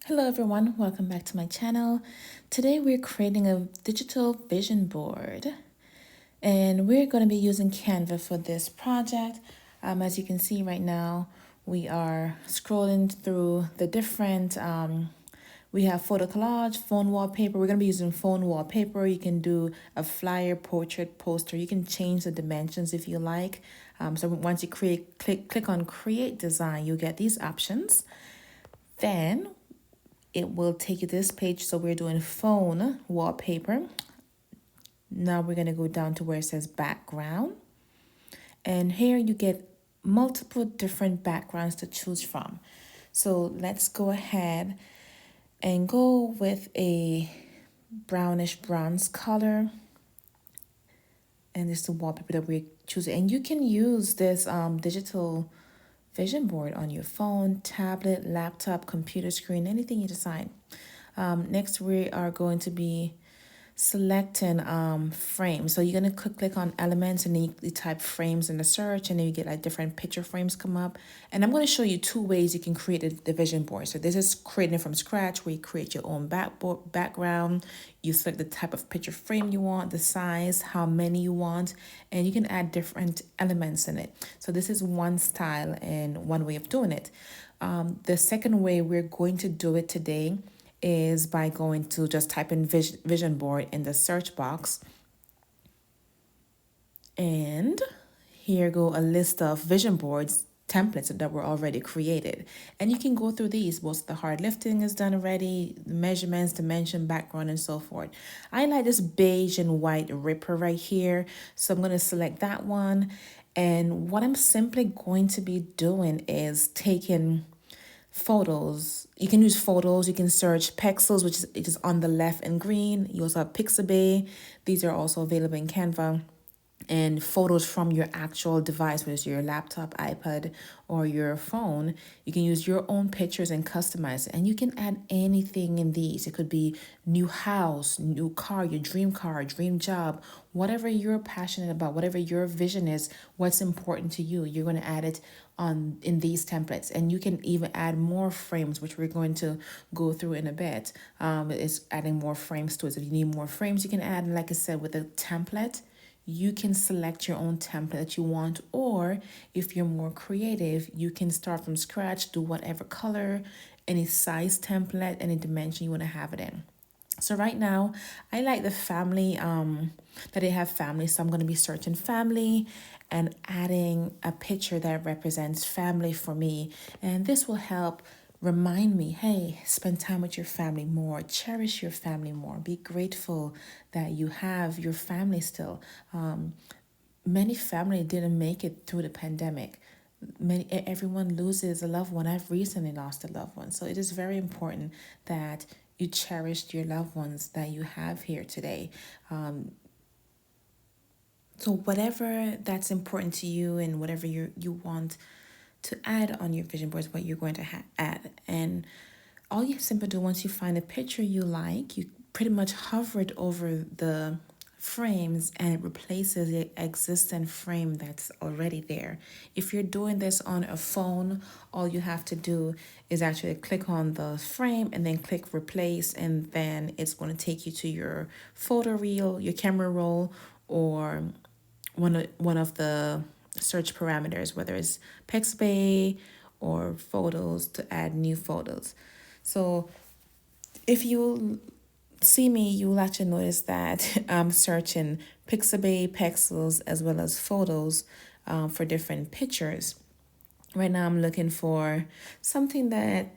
Hello everyone, welcome back to my channel. Today we're creating a digital vision board and we're going to be using Canva for this project. As you can see right now, we are scrolling through the different, we have photo collage, phone wallpaper. We're going to be using phone wallpaper. You can do a flyer, portrait, poster. You can change the dimensions if you like. So once you click on create design, you get these options. Then it will take you to this page. So we're doing phone wallpaper. Now we're going to go down to where it says background. And here you get multiple different backgrounds to choose from. So let's go ahead and go with a brownish bronze color. And this is the wallpaper that we're choosing. And you can use this digital vision board on your phone, tablet, laptop, computer screen, anything you decide. Next, we are going to be selecting frames. So you're going to click on elements and then you type frames in the search and then you get like different picture frames come up. And I'm going to show you two ways you can create the vision board. So this is creating it from scratch where you create your own background. You select the type of picture frame you want, the size, how many you want, and you can add different elements in it. So this is one style and one way of doing it. The second way we're going to do it today is by going to just type in vision board in the search box. And here go a list of vision boards templates that were already created. And you can go through these. Most of the hard lifting is done already, measurements, dimension, background, and so forth. I like this beige and white ripper right here. So I'm going to select that one. And what I'm simply going to be doing is taking photos. You can use photos. You can search pixels, which is on the left in green. You also have Pixabay. These are also available in Canva. And photos from your actual device, whether it's your laptop, iPad, or your phone. You can use your own pictures and customize it. And you can add anything in these. It could be new house, new car, your dream job, whatever you're passionate about, whatever your vision is, what's important to you. You're going to add it on in these templates. And you can even add more frames, which we're going to go through in a bit. It's adding more frames to it. So if you need more frames, you can add, like I said, with a template. You can select your own template that you want, or if you're more creative, you can start from scratch, do whatever color, any size template, any dimension you want to have it in. So right now, I like the family, that they have family. So I'm going to be searching family and adding a picture that represents family for me. And this will help remind me, hey, spend time with your family more, cherish your family more, be grateful that you have your family still. Many family didn't make it through the pandemic. Everyone loses a loved one. I've recently lost a loved one. So it is very important that you cherished your loved ones that you have here today. So whatever that's important to you and whatever you want to add on your vision board is what you're going to add. And all you simply do once you find a picture you like, you pretty much hover it over the frames and it replaces the existing frame that's already there. If you're doing this on a phone, all you have to do is actually click on the frame and then click replace, and then it's going to take you to your photo reel, your camera roll, or one of the search parameters, whether it's Pixabay or photos, to add new photos. So if you see me, you will actually notice that I'm searching Pixabay, Pexels, as well as photos for different pictures. Right now I'm looking for something that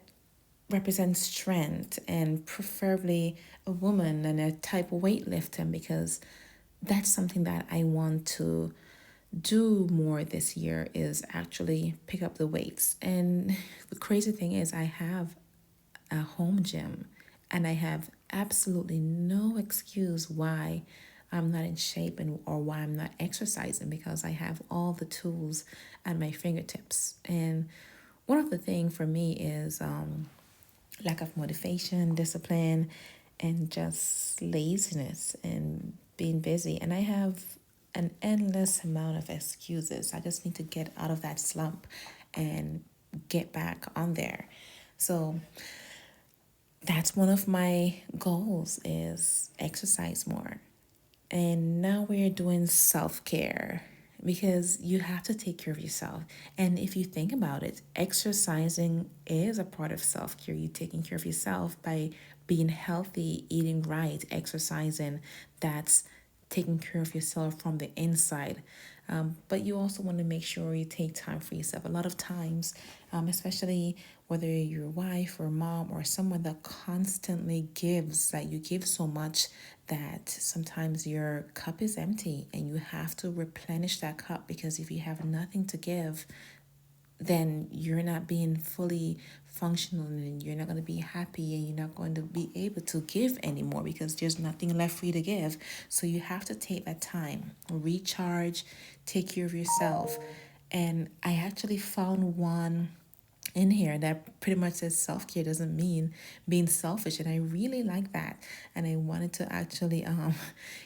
represents strength and preferably a woman and a type of weightlifting, because that's something that I want to do more this year, is actually pick up the weights. And the crazy thing is I have a home gym and I have absolutely no excuse why I'm not in shape or why I'm not exercising, because I have all the tools at my fingertips. And one of the things for me is lack of motivation, discipline, and just laziness and being busy. And I have an endless amount of excuses. I just need to get out of that slump and get back on there. So That's one of my goals is exercise more. And now we're doing self-care because you have to take care of yourself. And if you think about it, exercising is a part of self-care. You taking care of yourself by being healthy, eating right, exercising. That's taking care of yourself from the inside. But you also want to make sure you take time for yourself. A lot of times, especially whether you're a wife or mom or someone that constantly gives, that you give so much that sometimes your cup is empty and you have to replenish that cup, because if you have nothing to give, then you're not being fully functional and you're not going to be happy and you're not going to be able to give anymore because there's nothing left for you to give. So you have to take that time, recharge, take care of yourself. And I actually found one in here that pretty much says self-care doesn't mean being selfish, and I really like that, and I wanted to actually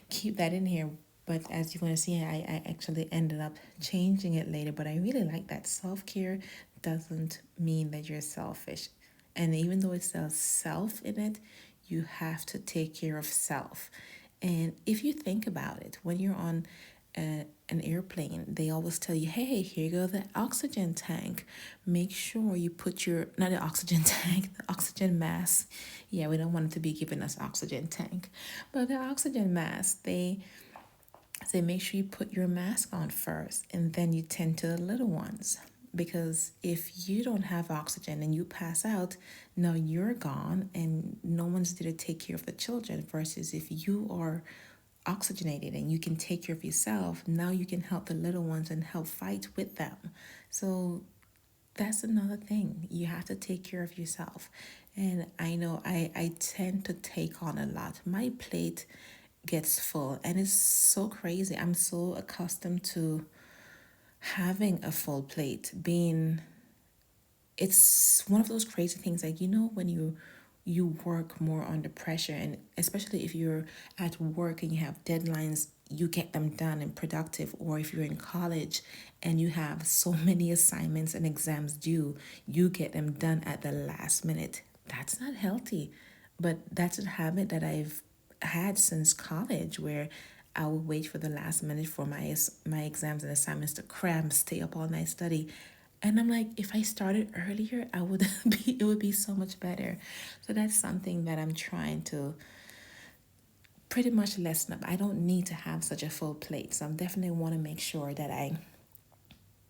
keep that in here. But as you're going to see, I actually ended up changing it later, but I really like that. Self-care doesn't mean that you're selfish, and even though it says self in it, you have to take care of self. And if you think about it, when you're on an airplane, they always tell you, hey, here you go the oxygen tank. Make sure you put your, not the oxygen tank, the oxygen mask. Yeah, we don't want it to be giving us oxygen tank. But the oxygen mask, they say make sure you put your mask on first and then you tend to the little ones. Because if you don't have oxygen and you pass out, now you're gone and no one's there to take care of the children. Versus if you are oxygenated and you can take care of yourself, now you can help the little ones and help fight with them. So that's another thing. You have to take care of yourself. And I know I tend to take on a lot. My plate gets full and it's so crazy. I'm so accustomed to having a full plate, being, it's one of those crazy things, like, when you work more under pressure, and especially if you're at work and you have deadlines, you get them done and productive. Or if you're in college and you have so many assignments and exams due, you get them done at the last minute. That's not healthy. But that's a habit that I've had since college, where I would wait for the last minute for my exams and assignments to cram, stay up all night, study. And I'm like, if I started earlier, I would be it would be so much better. So that's something that I'm trying to pretty much lessen up. I don't need to have such a full plate. So I'm definitely want to make sure that I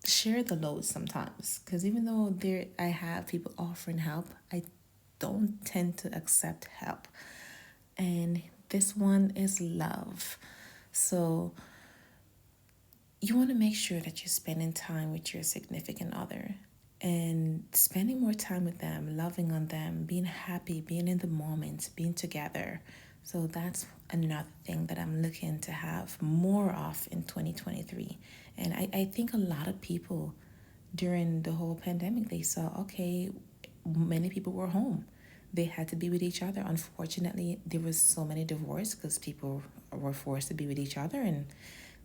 share the load sometimes. Because even though I have people offering help, I don't tend to accept help. And this one is love. So you want to make sure that you're spending time with your significant other and spending more time with them, loving on them, being happy, being in the moment, being together. So that's another thing that I'm looking to have more of in 2023. And I think a lot of people during the whole pandemic, they saw, okay, many people were home. They had to be with each other. Unfortunately, there was so many divorce because people were forced to be with each other, and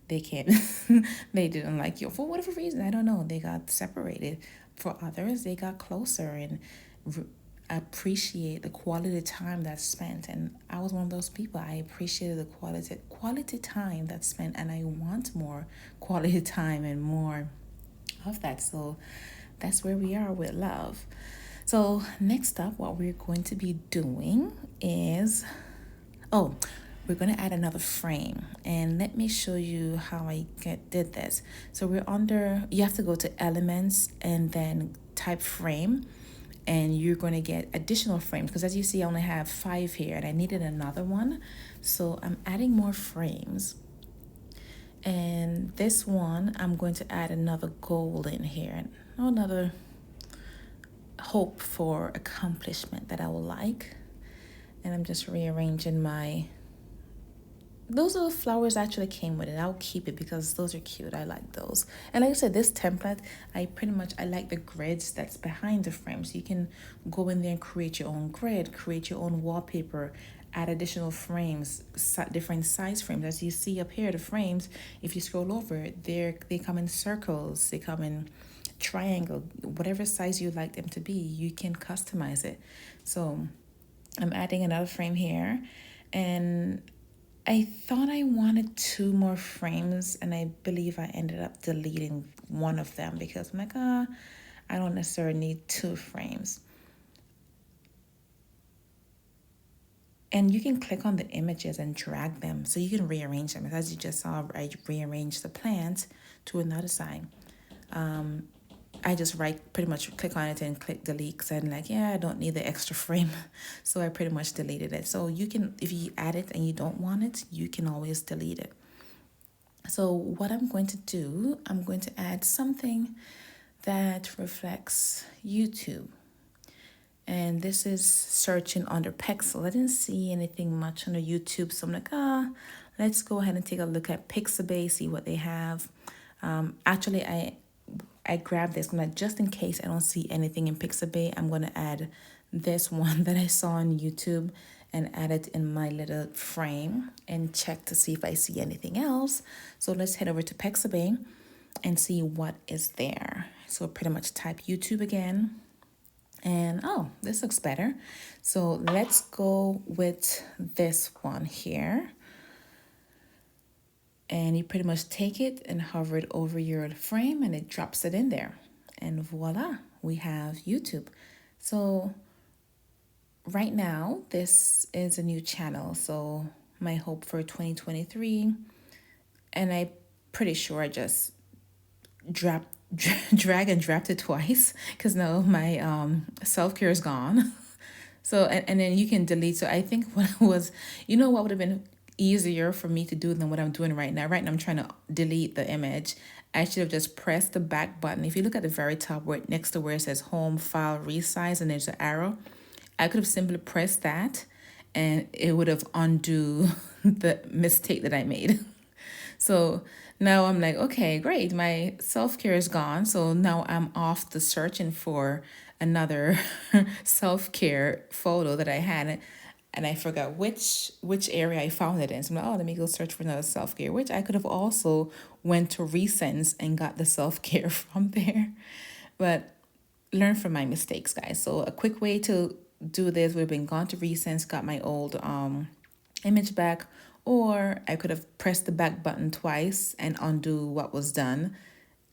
they can't they didn't like you for whatever reason, I don't know, they got separated. For others, they got closer and appreciate the quality time that's spent. And I was one of those people. I appreciated the quality time that's spent, and I want more quality time and more of that. So that's where we are with love. So next up, what we're going to be doing is, oh, we're going to add another frame, and let me show you how I did this. So we're under, you have to go to elements and then type frame, and you're going to get additional frames, because as you see I only have 5 here and I needed another one. So I'm adding more frames, and this one I'm going to add another goal in here, another hope for accomplishment that I would like. And I'm just rearranging my, those little flowers actually came with it. I'll keep it because those are cute. I like those. And like I said, this template, I like the grids that's behind the frame. So you can go in there and create your own grid, create your own wallpaper, add additional frames, different size frames. As you see up here, the frames, if you scroll over, they come in circles, they come in triangle, whatever size you like them to be, you can customize it. So I'm adding another frame here, and I thought I wanted two more frames, and I believe I ended up deleting one of them because I'm like, I don't necessarily need two frames. And you can click on the images and drag them so you can rearrange them. As you just saw, I rearranged the plant to another side. I just pretty much click on it and click delete because I'm like, yeah, I don't need the extra frame. So I pretty much deleted it. So you can, if you add it and you don't want it, you can always delete it. So what I'm going to do, I'm going to add something that reflects YouTube. And this is searching under Pixel. I didn't see anything much under YouTube. So I'm like, let's go ahead and take a look at Pixabay, see what they have. Actually, I grabbed this one just in case I don't see anything in Pixabay. I'm going to add this one that I saw on YouTube and add it in my little frame and check to see if I see anything else. So let's head over to Pixabay and see what is there. So pretty much type YouTube again. And oh, this looks better. So let's go with this one here. And you pretty much take it and hover it over your frame and it drops it in there. And voila, we have YouTube. So right now, this is a new channel. So my hope for 2023, and I'm pretty sure I just drag and dropped it twice because now my self-care is gone. So and then you can delete. So I think what was, what would have been easier for me to do than what I'm doing right now. Right now I'm trying to delete the image. I should have just pressed the back button. If you look at the very top where next to where it says home, file, resize, and there's an arrow, I could have simply pressed that and it would have undo the mistake that I made. So now I'm like, okay, great. My self-care is gone. So now I'm off the searching for another self-care photo that I had. And I forgot which area I found it in. So I'm like, oh, let me go search for another self-care, which I could have also went to Recents and got the self-care from there. But learn from my mistakes, guys. So a quick way to do this would have been gone to Recents, got my old image back, or I could have pressed the back button twice and undo what was done,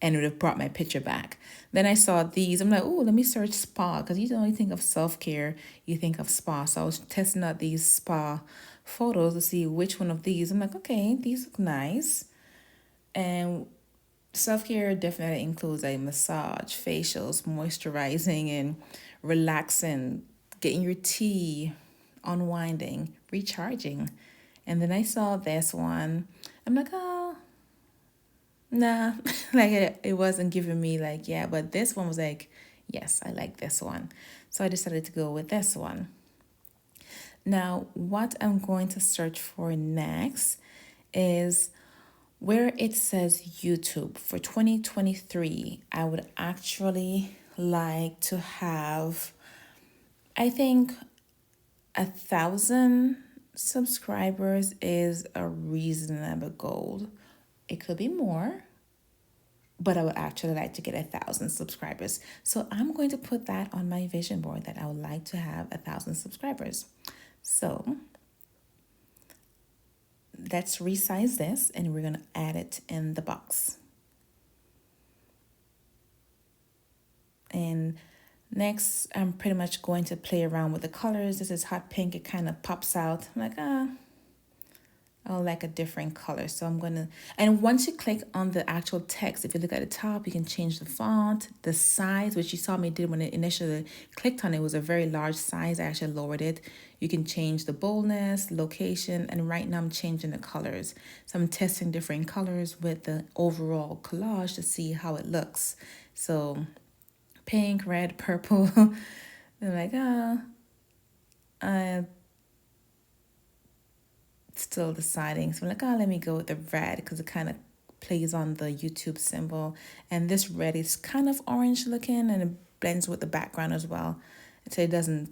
and it would have brought my picture back. Then I saw these. I'm like, oh, let me search spa, because you don't only think of self-care, you think of spa. So I was testing out these spa photos to see which one of these. I'm like, okay, these look nice. And self-care definitely includes a massage, facials, moisturizing, and relaxing, getting your tea, unwinding, recharging. And then I saw this one. I'm like, oh, nah. Like it wasn't giving me like, yeah, but this one was like, yes, I like this one. So I decided to go with this one. Now, what I'm going to search for next is where it says YouTube for 2023. I would actually like to have, I think, 1,000 subscribers is a reasonable goal. It could be more, but I would actually like to get 1,000 subscribers. So I'm going to put that on my vision board that I would like to have 1,000 subscribers. So let's resize this and we're going to add it in the box. And next, I'm pretty much going to play around with the colors. This is hot pink. It kind of pops out. I'm like, I like a different color. So I'm going to, and once you click on the actual text, if you look at the top, you can change the font, the size, which you saw me did when I initially clicked on it. It was a very large size. I actually lowered it. You can change the boldness, location, and right now I'm changing the colors. So I'm testing different colors with the overall collage to see how it looks. So pink, red, purple. They're like, I'm still deciding. So I'm like, let me go with the red because it kind of plays on the YouTube symbol. And this red is kind of orange looking and it blends with the background as well. So it doesn't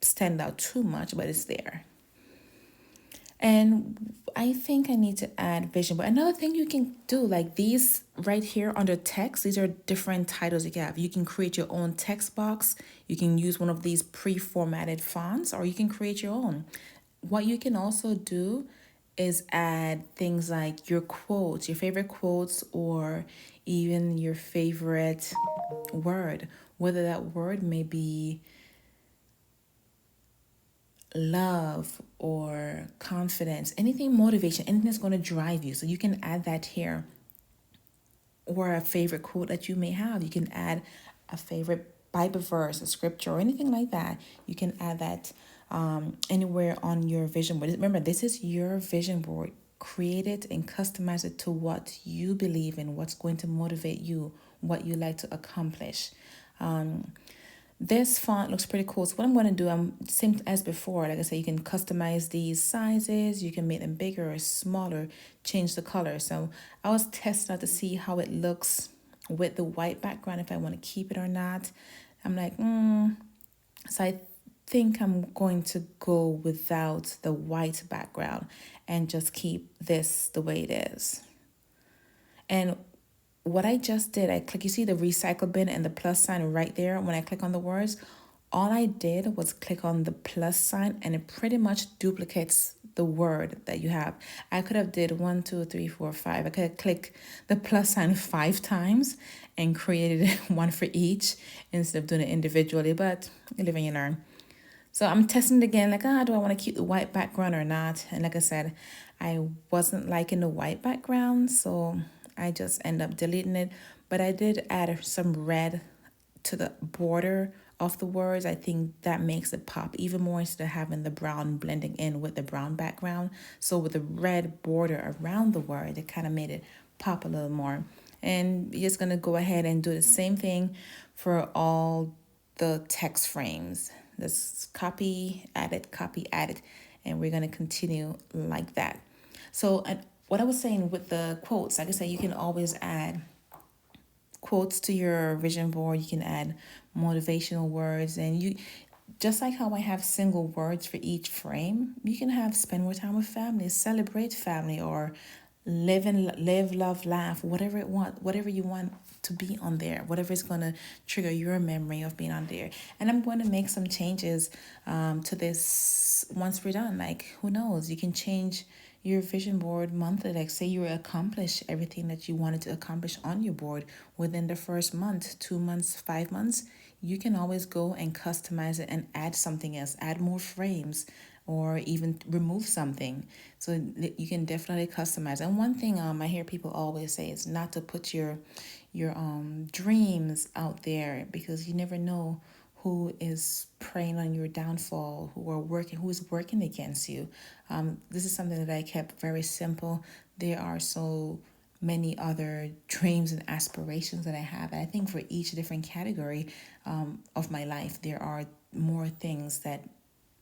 stand out too much, but it's there. And I think I need to add vision. But another thing you can do, like these right here under text, these are different titles you can have. You can create your own text box. You can use one of these pre-formatted fonts, or you can create your own. What you can also do is add things like your quotes, your favorite quotes, or even your favorite word, whether that word may be love or confidence, anything motivation, anything that's going to drive you. So you can add that here, or a favorite quote that you may have. You can add a favorite Bible verse, a scripture, or anything like that. You can add that anywhere on your vision board. Remember, this is your vision board. Create it and customize it to what you believe in, what's going to motivate you, what you like to accomplish. This font looks pretty cool. So what I'm going to do, I'm same as before. Like I said, you can customize these sizes. You can make them bigger or smaller, change the color. So I was testing out to see how it looks with the white background, if I want to keep it or not. I'm like, So I think I'm going to go without the white background and just keep this the way it is. And what I just did, I click, you see the recycle bin and the plus sign right there. When I click on the words, all I did was click on the plus sign and it pretty much duplicates the word that you have. I could have did 1, 2, 3, 4, 5. I could have clicked the plus sign 5 times and created one for each instead of doing it individually, but you live and you learn. So I'm testing it again, like, do I want to keep the white background or not? And like I said, I wasn't liking the white background, so I just end up deleting it. But I did add some red to the border of the words. I think that makes it pop even more instead of having the brown blending in with the brown background. So with the red border around the word, it kind of made it pop a little more. And you're just going to go ahead and do the same thing for all the text frames. Let's copy, edit, and we're going to continue like that. So, and what I was saying with the quotes, like I said, you can always add quotes to your vision board. You can add motivational words, and you just like how I have single words for each frame, you can have spend more time with family, celebrate family, or live, love, laugh, whatever you want to be on there, whatever is going to trigger your memory of being on there. And I'm going to make some changes to this once we're done. Like, who knows, you can change your vision board monthly. Like, say you accomplish everything that you wanted to accomplish on your board within the first month, 2 months, 5 months. You can always go and customize it and add something else, add more frames, or even remove something. So you can definitely customize. And one thing I hear people always say is not to put your dreams out there, because you never know who is preying on your downfall, who is working against you. This is something that I kept very simple. There are so many other dreams and aspirations that I have. And I think for each different category of my life, there are more things that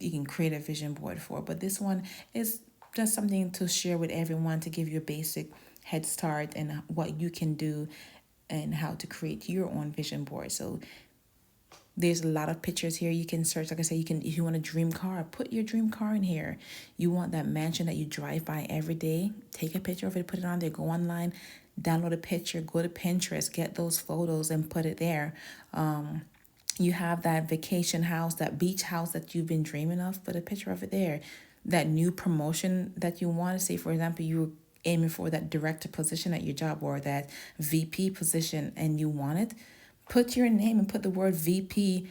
you can create a vision board for. But this one is just something to share with everyone to give you a basic head start and what you can do and how to create your own vision board. So there's a lot of pictures here you can search. Like I said, you can, if you want a dream car, put your dream car in here. You want that mansion that you drive by every day, take a picture of it, put it on there, go online, download a picture, go to Pinterest, get those photos and put it there. You have that vacation house, that beach house that you've been dreaming of, put a picture of it there. That new promotion that you want to say, for example, you're aiming for that director position at your job or that VP position and you want it, put your name and put the word VP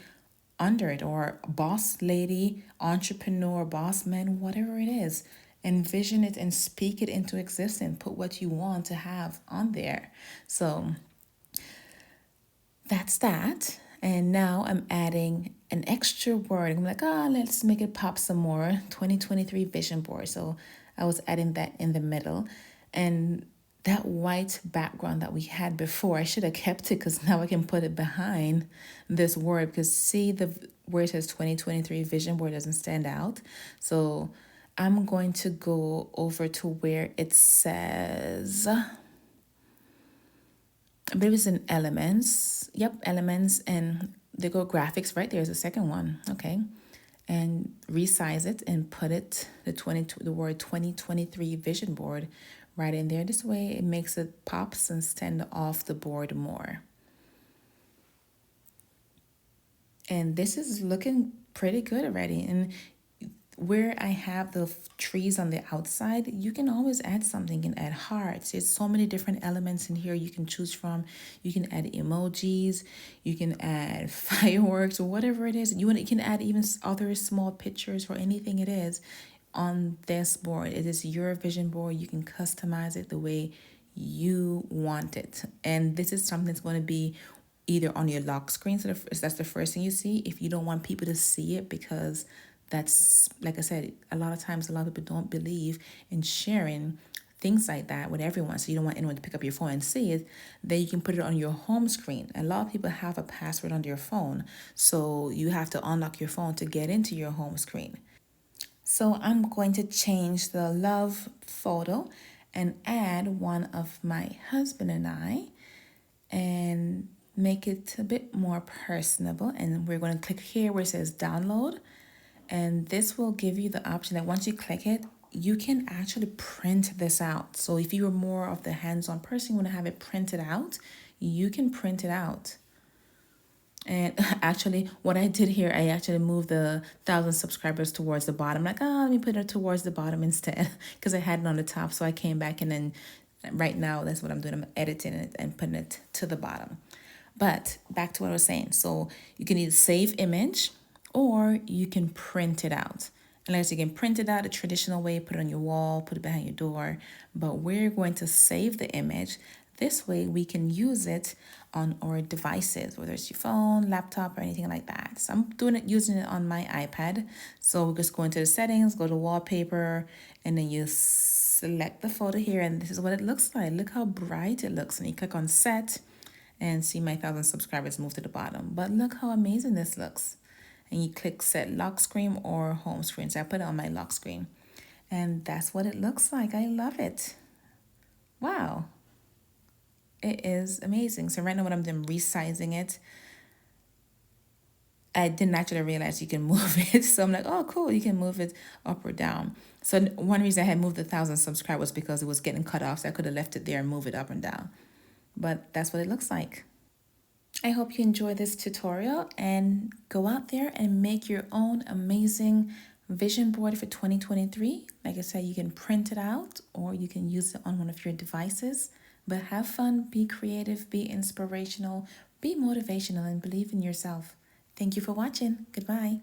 under it, or boss lady, entrepreneur, boss man, whatever it is. Envision it and speak it into existence. Put what you want to have on there. So that's that. And now I'm adding an extra word. I'm like, let's make it pop some more. 2023 vision board. So I was adding that in the middle. And that white background that we had before, I should have kept it because now I can put it behind this word. Because see, where it says 2023 vision board doesn't stand out. So I'm going to go over to where it says, I believe it's in elements. Yep, elements, and they go graphics right there is the second one. Okay. and resize it and put it the word 2023 vision board right in there. This way it makes it pops and stand off the board more. And this is looking pretty good already. And where I have the trees on the outside, you can always add something. You can add hearts. There's so many different elements in here you can choose from. You can add emojis. You can add fireworks or whatever it is. You can add even other small pictures or anything it is on this board. It is your vision board. You can customize it the way you want it. And this is something that's going to be either on your lock screen, so that's the first thing you see. If you don't want people to see it, because that's, like I said, a lot of times a lot of people don't believe in sharing things like that with everyone, so you don't want anyone to pick up your phone and see it, then you can put it on your home screen. A lot of people have a password on their phone, so you have to unlock your phone to get into your home screen. So I'm going to change the love photo and add one of my husband and I, and make it a bit more personable. And we're going to click here where it says download, and this will give you the option that once you click it, you can actually print this out. So if you are more of the hands-on person, you want to have it printed out, you can print it out. And actually, what I did here, I actually moved the 1,000 subscribers towards the bottom. Like, oh, let me put it towards the bottom instead, because I had it on the top. So I came back, and then right now, that's what I'm doing. I'm editing it and putting it to the bottom. But back to what I was saying. So you can either save image or you can print it out. Unless you can print it out the traditional way, put it on your wall, put it behind your door. But we're going to save the image. This way we can use it on our devices, whether it's your phone, laptop, or anything like that. So I'm using it on my iPad. So we'll just go into the settings, go to wallpaper, and then you select the photo here, and this is what it looks like. Look how bright it looks. And you click on set, and see my 1,000 subscribers move to the bottom. But look how amazing this looks. And you click set lock screen or home screen. So I put it on my lock screen. And that's what it looks like. I love it. Wow. It is amazing. So right now what I'm doing, resizing it. I didn't actually realize you can move it. So I'm like, oh, cool. You can move it up or down. So one reason I had moved the 1,000 subscribers was because it was getting cut off. So I could have left it there and move it up and down. But that's what it looks like. I hope you enjoy this tutorial, and go out there and make your own amazing vision board for 2023. Like I said, you can print it out or you can use it on one of your devices. But have fun, be creative, be inspirational, be motivational, and believe in yourself. Thank you for watching. Goodbye.